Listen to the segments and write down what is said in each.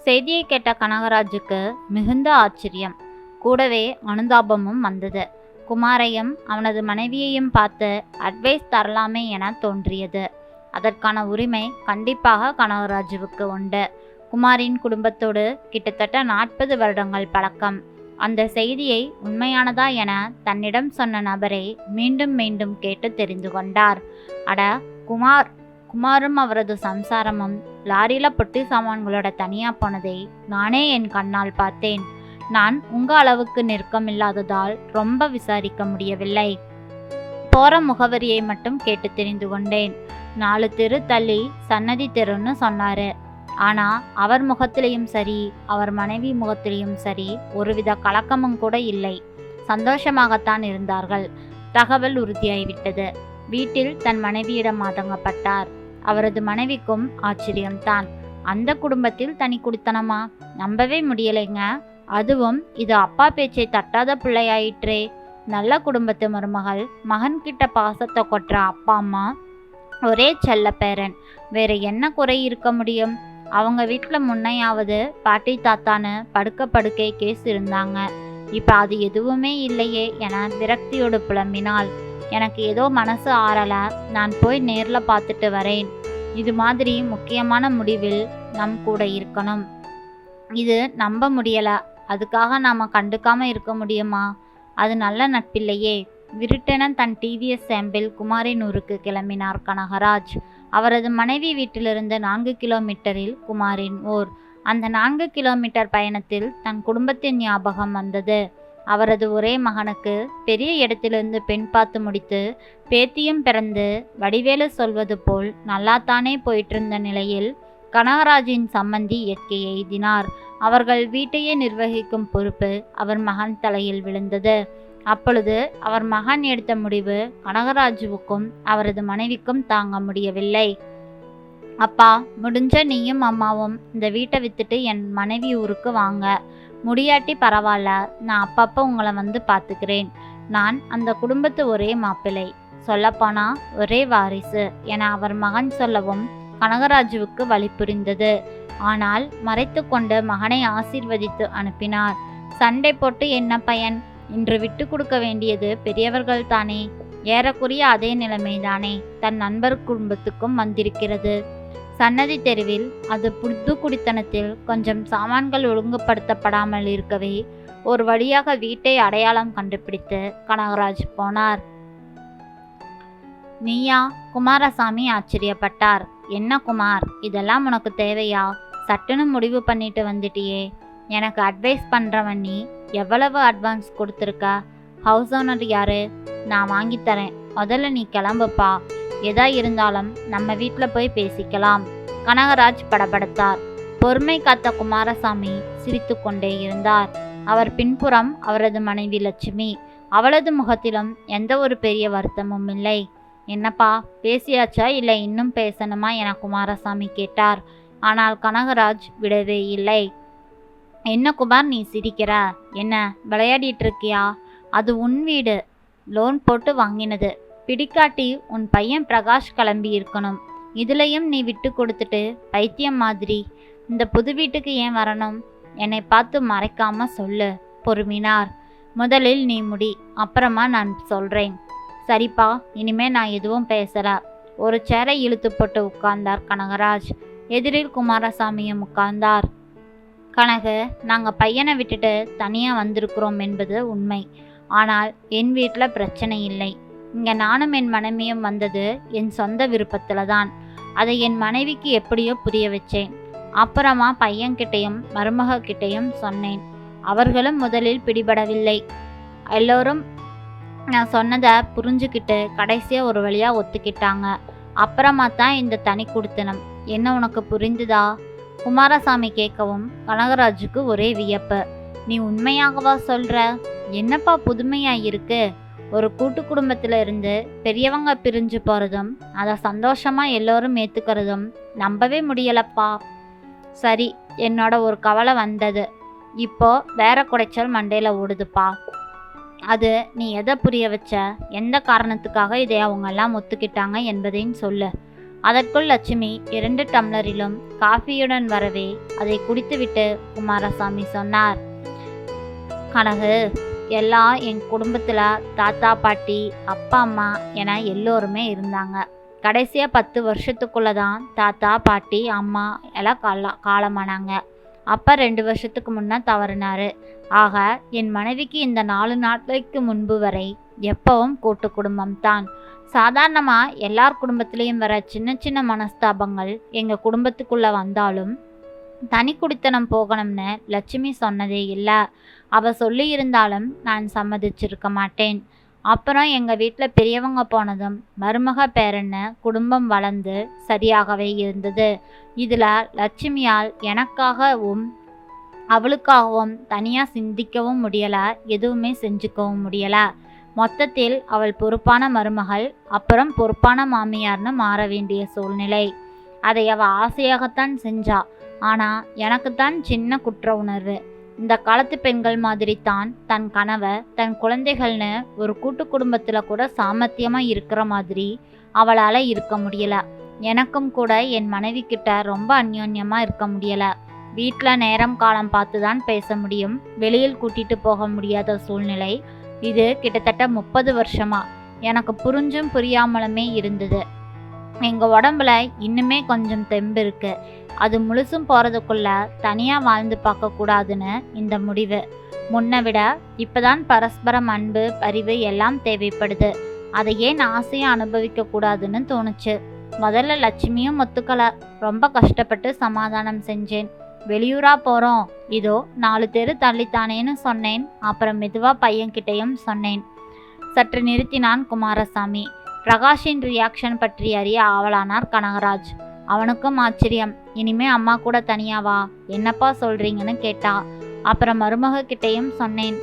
செய்தியை கேட்ட கனகராஜுக்கு மிகுந்த ஆச்சரியம், கூடவே அனுதாபமும் வந்தது. குமாரையும் அவனது மனைவியையும் பார்த்து அட்வைஸ் தரலாமே என தோன்றியது. அதற்கான உரிமை கண்டிப்பாக கனகராஜுவுக்கு உண்டு. குமாரின் குடும்பத்தோடு கிட்டத்தட்ட 40 வருடங்கள் பழக்கம். அந்த செய்தியை உண்மையானதா என தன்னிடம் சொன்ன நபரை மீண்டும் மீண்டும் கேட்டு தெரிந்து கொண்டார். அட, குமாரும் அவரது சம்சாரமும் லாரியில பொட்டி சாமான்களோட தனியா போனதை நானே என் கண்ணால் பார்த்தேன். நான் உங்க அளவுக்கு நெருக்கமில்லாததால் ரொம்ப விசாரிக்க முடியவில்லை. போற முகவரியை மட்டும் கேட்டு தெரிந்து கொண்டேன். 4 தெரு தள்ளி சன்னதி தெருன்னு சொன்னாரு. ஆனா அவர் முகத்திலையும் சரி, அவர் மனைவி முகத்திலையும் சரி, ஒருவித கலக்கமும் கூட இல்லை. சந்தோஷமாகத்தான் இருந்தார்கள். தகவல் உறுதியாகிவிட்டது. வீட்டில் தன் மனைவியிடம் ஆதங்கப்பட்டார். அவரது மனைவிக்கும் ஆச்சரியம்தான். அந்த குடும்பத்தில் தனி குடித்தனமா? நம்பவே முடியலைங்க. அதுவும் இது அப்பா பேச்சை தட்டாத பிள்ளையாயிற்றே. நல்ல குடும்பத்து மருமகள், மகன் கிட்ட பாசத்தை கொட்டுற அப்பா அம்மா, ஒரே செல்ல பேரன், வேற என்ன குறை இருக்க முடியும்? அவங்க வீட்டில் முன்னையாவது பாட்டி தாத்தான்னு படுக்கை கேஸ் இருந்தாங்க. இப்போ அது எதுவுமே இல்லையே என விரக்தியோடு புலம்பினாள். எனக்கு ஏதோ மனசு ஆறல, நான் போய் நேரில் பார்த்துட்டு வரேன். இது மாதிரி முக்கியமான முடிவில் நம் கூட இருக்கணும். இது நம்ப முடியல. அதுக்காக நாம கண்டுக்காம இருக்க முடியுமா? அது நல்ல நட்பில்லையே. விருட்டென தன் டிவிஎஸ் சாம்பிள் குமாரின் ஊருக்கு கிளம்பினார் கனகராஜ். அவரது மனைவி வீட்டிலிருந்து 4 கிலோமீட்டரில் குமாரின் ஊர். அந்த 4 கிலோமீட்டர் பயணத்தில் தன் குடும்பத்தின் ஞாபகம் வந்தது. அவரது ஒரே மகனுக்கு பெரிய இடத்திலிருந்து பெண் பார்த்து முடித்து பேத்தியும் பிறந்து வடிவேலு சொல்வது போல் நல்லாத்தானே போயிட்டிருந்த நிலையில் கனகராஜின் சம்மந்தி இயற்கை எய்தினார். அவர்கள் வீட்டையே நிர்வகிக்கும் பொறுப்பு அவர் மகன் தலையில் விழுந்தது. அப்பொழுது அவர் மகன் எடுத்த முடிவு கனகராஜுவுக்கும் அவரது மனைவிக்கும் தாங்க முடியவில்லை. அப்பா, முடிஞ்ச நீயும் அம்மாவும் இந்த வீட்டை வித்துட்டு என் மனைவி ஊருக்கு வாங்க. முடியாட்டி பரவாயில்ல, நான் அப்பப்போ உங்களை வந்து பார்த்துக்கிறேன். நான் அந்த குடும்பத்து ஒரே மாப்பிள்ளை, சொல்லப்போனா ஒரே வாரிசு என அவர் மகன் சொல்லவும் கனகராஜுவுக்கு வழி புரிந்தது. ஆனால் மறைத்து கொண்டு மகனை ஆசீர்வதித்து அனுப்பினார். சண்டை போட்டு என்ன பயன்? இன்று விட்டு கொடுக்க வேண்டியது பெரியவர்கள் தானே. ஏறக்குறைய அதே நிலைமைதானே தன் நண்பர் குடும்பத்துக்கும் வந்திருக்கிறது. சன்னதி தெருவில் அது புது குடித்தனத்தில் கொஞ்சம் சாமான்கள் ஒழுங்குபடுத்தப்படாமல் இருக்கவே ஒரு வழியாக வீட்டை அடையாளம் கண்டுபிடித்து கனகராஜ் போனார். நீயா? குமாரசாமி ஆச்சரியப்பட்டார். என்ன குமார், இதெல்லாம் உனக்கு தேவையா? சட்டுன்னு முடிவு பண்ணிட்டு வந்துட்டியே. எனக்கு அட்வைஸ் பண்ணுறவன் நீ. எவ்வளவு அட்வான்ஸ் கொடுத்துருக்க? ஹவுஸ் ஓனர் யாரு? நான் வாங்கித்தரேன். முதல்ல நீ கிளம்புப்பா. எதா இருந்தாலும் நம்ம வீட்டில் போய் பேசிக்கலாம். கனகராஜ் படபடத்தார். பொறுமை காத்த குமாரசாமி சிரித்து கொண்டே இருந்தார். அவர் பின்புறம் அவரது மனைவி லட்சுமி. அவளது முகத்திலும் எந்த ஒரு பெரிய வருத்தமும் இல்லை. என்னப்பா, பேசியாச்சா இல்லை இன்னும் பேசணுமா என குமாரசாமி கேட்டார். ஆனால் கனகராஜ் விடவே இல்லை. என்ன குமார், நீ சிரிக்கிற? என்ன விளையாடிட்டு இருக்கியா? அது உன் வீடு, லோன் போட்டு வாங்கினது. பிடிக்காட்டி உன் பையன் பிரகாஷ் கிளம்பி இருக்கணும். இதுலையும் நீ விட்டு கொடுத்துட்டு பைத்தியம் மாதிரி இந்த புது வீட்டுக்கு ஏன் வரணும்? என்னை பார்த்து மறைக்காம சொல்லு, பொறுமினார். முதலில் நீ முடி, அப்புறமா நான் சொல்றேன். சரிப்பா, இனிமே நான் எதுவும் பேசல. ஒரு சேரை இழுத்து போட்டு உட்கார்ந்தார் கனகராஜ். எதிரில் குமாரசாமியும் உட்கார்ந்தார். கனகு, நாங்கள் பையனை விட்டுட்டு தனியாக வந்திருக்கிறோம் என்பது உண்மை. ஆனால் என் வீட்டில் பிரச்சனை இல்லை. இங்கே நானும் என் மனைவியும் வந்தது என் சொந்த விருப்பத்தில் தான். அதை என் மனைவிக்கு எப்படியோ புரிய வச்சேன். அப்புறமா பையன்கிட்டையும் மருமகிட்டையும் சொன்னேன். அவர்களும் முதலில் பிடிபடவில்லை. எல்லோரும் நான் சொன்னதை புரிஞ்சுக்கிட்டு கடைசியாக ஒரு வழியாக ஒத்துக்கிட்டாங்க. அப்புறமா தான் இந்த தனி குடித்தனம். என்ன உனக்கு புரிந்துதா? குமாரசாமி கேட்கவும் கனகராஜுக்கு ஒரே வியப்பு. நீ உண்மையாகவா சொல்ற? என்னப்பா புதுமையா இருக்கு? ஒரு கூட்டு குடும்பத்துல இருந்து பெரியவங்க பிரிஞ்சு போறதும் அதை சந்தோஷமா எல்லோரும் ஏத்துக்கிறதும் நம்பவே முடியலப்பா. சரி, என்னோட ஒரு கவலை வந்தது. இப்போ வேற குடைச்சல் மண்டையில ஓடுதுப்பா. அது நீ எதை புரிய வச்ச? எந்த காரணத்துக்காக இதை அவங்க எல்லாம் ஒத்துக்கிட்டாங்க என்பதையும் சொல்லு. அதற்குள் லட்சுமி 2 டம்ளரிலும் காஃபியுடன் வரவே அதை குடித்துவிட்டு குமாரசாமி சொன்னார், கனகு, எல்லாம் என் குடும்பத்தில் தாத்தா பாட்டி அப்பா அம்மா என எல்லோருமே இருந்தாங்க. கடைசியாக 10 வருஷத்துக்குள்ளே தான் தாத்தா பாட்டி அம்மா எல்லாம் காலமானாங்க. அப்பா 2 வருஷத்துக்கு முன்னே தவறினார். ஆக என் மனைவிக்கு இந்த 4 நாட்களுக்கு முன்பு வரை எப்பவும் கூட்டு குடும்பம்தான். சாதாரணமாக எல்லார் குடும்பத்திலையும் வர சின்ன சின்ன மனஸ்தாபங்கள் எங்கள் குடும்பத்துக்குள்ளே வந்தாலும் தனி குடித்தனம் போகணும்னு லட்சுமி சொன்னதே இல்லை. அவள் சொல்லியிருந்தாலும் நான் சம்மதிச்சிருக்க மாட்டேன். அப்புறம் எங்கள் வீட்டில் பெரியவங்க போனதும் மருமக பேரன்னு குடும்பம் வளர்ந்து சரியாகவே இருந்தது. இதில் லட்சுமியால் எனக்காகவும் அவளுக்காகவும் தனியாக சிந்திக்கவும் முடியலை, எதுவுமே செஞ்சுக்கவும் முடியலை. மொத்தத்தில் அவள் பொறுப்பான மருமகள், அப்புறம் பொறுப்பான மாமியார்னு மாற வேண்டிய சூழ்நிலை. அதை அவள் ஆசையாகத்தான் செஞ்சா. ஆனால் எனக்குத்தான் சின்ன குற்ற உணர்வு. இந்த காலத்து பெண்கள் மாதிரி தான் தன் கணவர் தன் குழந்தைகள்னு ஒரு கூட்டு குடும்பத்தில் கூட சாமர்த்தியமாக இருக்கிற மாதிரி அவளால் இருக்க முடியல. எனக்கும் கூட என் மனைவி கிட்ட ரொம்ப அந்யோன்யமாக இருக்க முடியலை. வீட்டில் நேரம் காலம் பார்த்து தான் பேச முடியும், வெளியில் கூட்டிட்டு போக முடியாத சூழ்நிலை. இது கிட்டத்தட்ட 30 வருஷமா எனக்கு புரிஞ்சும் புரியாமலுமே இருந்தது. எங்கள் உடம்புல இன்னுமே கொஞ்சம் தெம்பு இருக்கு. அது முழுசும் போகிறதுக்குள்ள தனியாக வாழ்ந்து பார்க்கக்கூடாதுன்னு இந்த முடிவு. முன்னை விட இப்போதான் பரஸ்பரம் அன்பு பரிவு எல்லாம் தேவைப்படுது. அதை ஏன் ஆசையாக அனுபவிக்க கூடாதுன்னு தோணுச்சு. முதல்ல லட்சுமியும் ஒத்துக்கலை. ரொம்ப கஷ்டப்பட்டு சமாதானம் செஞ்சேன். வெளியூராக போகிறோம், இதோ 4 தெரு தள்ளித்தானேன்னு சொன்னேன். அப்புறம் மெதுவாக பையன்கிட்டையும் சொன்னேன். சற்று நிறுத்தினான் குமாரசாமி. பிரகாஷின் ரியாக்ஷன் பற்றி அறிய ஆவலானார் கனகராஜ். அவனுக்கும் ஆச்சரியம். இனிமே அம்மா கூட தனியாவா, என்னப்பா சொல்றீங்கன்னு கேட்டா. அப்புறம் மருமக கிட்டையும் சொன்னேன்.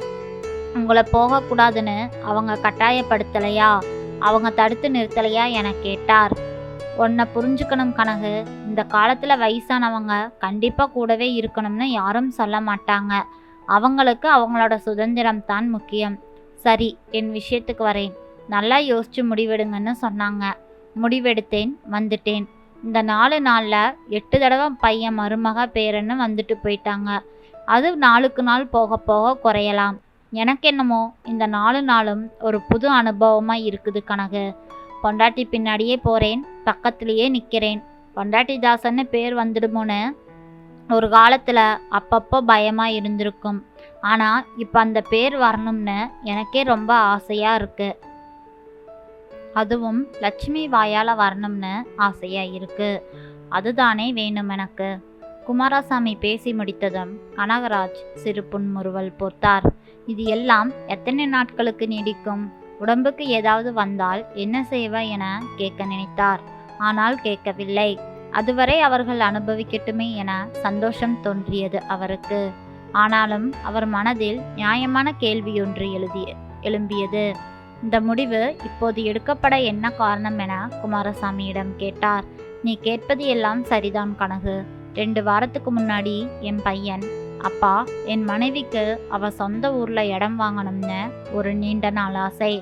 உங்களை போகக்கூடாதுன்னு அவங்க கட்டாயப்படுத்தலையா, அவங்க தடுத்து நிறுத்தலையா என கேட்டார். உன்னை புரிஞ்சுக்கணும் கனகு, இந்த காலத்துல வயசானவங்க கண்டிப்பா கூடவே இருக்கணும்னு யாரும் சொல்ல மாட்டாங்க. அவங்களுக்கு அவங்களோட சுதந்திரம் தான் முக்கியம். சரி, என் விஷயத்துக்கு வரேன். நல்லா யோசிச்சு முடிவெடுங்கன்னு சொன்னாங்க. முடிவெடுத்தேன், வந்துட்டேன். இந்த 4 நாளில் 8 தடவை பையன் மருமக பேரன்னு வந்துட்டு போயிட்டாங்க. அது நாளுக்கு நாள் போக போக குறையலாம். எனக்கு என்னமோ இந்த 4 நாளும் ஒரு புது அனுபவமாக இருக்குது கனகு. பொண்டாட்டி பின்னாடியே போகிறேன், பக்கத்துலேயே நிற்கிறேன். பொண்டாட்டி தாசன்னு பேர் வந்துடுமோன்னு ஒரு காலத்தில் அப்பப்போ பயமாக இருந்திருக்கும். ஆனால் இப்போ அந்த பேர் வரணும்னு எனக்கே ரொம்ப ஆசையாக இருக்குது. அதுவும் லட்சுமி வாயால் வரணும்னு ஆசையாக இருக்கு. அதுதானே வேணும் எனக்கு. குமாரசாமி பேசி முடித்ததும் கனகராஜ் சிறு புன்முறுவல் போட்டார். இது எல்லாம் எத்தனை நாட்களுக்கு நீடிக்கும்? உடம்புக்கு ஏதாவது வந்தால் என்ன செய்வ என கேட்க நினைத்தார். ஆனால் கேட்கவில்லை. அதுவரை அவர்கள் அனுபவிக்கட்டுமே என சந்தோஷம் தோன்றியது அவருக்கு. ஆனாலும் அவர் மனதில் நியாயமான கேள்வியொன்று எழும்பியது. இந்த முடிவு இப்போது எடுக்கப்பட என்ன காரணம் என குமாரசாமியிடம் கேட்டார். நீ கேட்பது எல்லாம் சரிதான் கனகு. 2 வாரத்துக்கு முன்னாடி என் பையன், அப்பா, என் மனைவிக்கு அவ சொந்த ஊர்ல இடம் வாங்கணும்னு ஒரு நீண்ட நாள் ஆசை.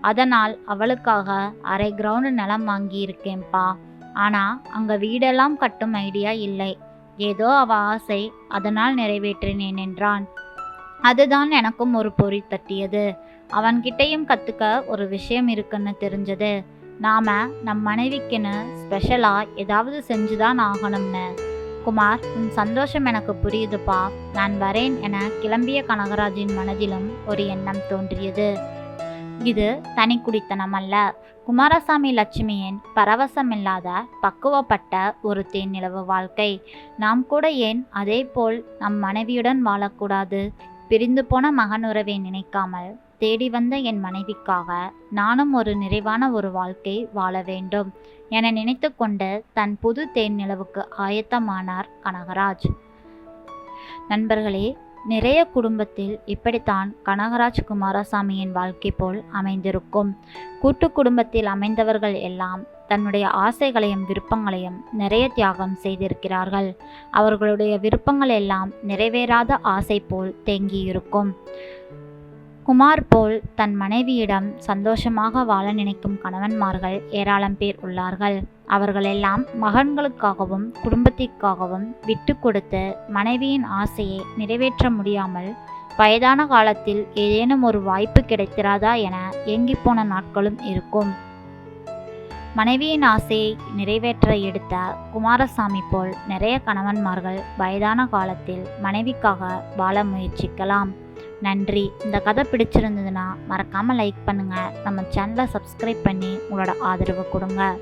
அதனால் அவளுக்காக அரை கிரவுண்டு நிலம் வாங்கி இருக்கேன்ப்பா. ஆனா அங்க வீடெல்லாம் கட்டும் ஐடியா இல்லை. ஏதோ அவ ஆசை, அதனால் நிறைவேற்றினேன் என்றான். அதுதான் எனக்கும் ஒரு பொறி தட்டியது. அவன்கிட்டையும் கற்றுக்க ஒரு விஷயம் இருக்குன்னு தெரிஞ்சது. நாம் நம் மனைவிக்குன்னு ஸ்பெஷலாக ஏதாவது செஞ்சுதான் ஆகணும்னு. குமார், உன் சந்தோஷம் எனக்கு புரியுதுப்பா, நான் வரேன் என கிளம்பிய கனகராஜின் மனதிலும் ஒரு எண்ணம் தோன்றியது. இது தனி குடித்தனம் அல்ல. குமாரசாமி லட்சுமியின் பரவசமில்லாத பக்குவப்பட்ட ஒரு தேனிலவு வாழ்க்கை. நாம் கூட ஏன் அதே போல் நம் மனைவியுடன் வாழக்கூடாது? பிரிந்து போன மகன் உறவை நினைக்காமல் தேடி வந்த என் மனைவிக்காக நானும் ஒரு நிறைவான ஒரு வாழ்க்கை வாழ வேண்டும் என நினைத்து கொண்டு தன் புது தேன் நிலவுக்கு ஆயத்தமானார் கனகராஜ். நண்பர்களே, நிறைய குடும்பத்தில் இப்படித்தான் கனகராஜ் குமாரசாமியின் வாழ்க்கை போல் அமைந்திருக்கும். கூட்டு குடும்பத்தில் அமைந்தவர்கள் எல்லாம் தன்னுடைய ஆசைகளையும் விருப்பங்களையும் நிறைய தியாகம் செய்திருக்கிறார்கள். அவர்களுடைய விருப்பங்கள் எல்லாம் நிறைவேறாத ஆசை போல் தேங்கியிருக்கும். குமார் போல் தன் மனைவியிடம் சந்தோஷமாக வாழ நினைக்கும் கணவன்மார்கள் ஏராளம் பேர் உள்ளார்கள். அவர்களெல்லாம் மகன்களுக்காகவும் குடும்பத்திற்காகவும் விட்டு கொடுத்து மனைவியின் ஆசையை நிறைவேற்ற முடியாமல் வயதான காலத்தில் ஏதேனும் ஒரு வாய்ப்பு கிடைத்திராதா என ஏங்கிப்போன நாட்களும் இருக்கும். மனைவியின் ஆசையை நிறைவேற்ற எடுத்த குமாரசாமி போல் நிறைய கணவன்மார்கள் வயதான காலத்தில் மனைவிக்காக வாழ முயற்சிக்கலாம். நன்றி. இந்த கதை பிடிச்சிருந்ததுன்னா மறக்காமல் லைக் பண்ணுங்கள். நம்ம சேனலை சப்ஸ்கிரைப் பண்ணி உங்களோட ஆதரவு கொடுங்க.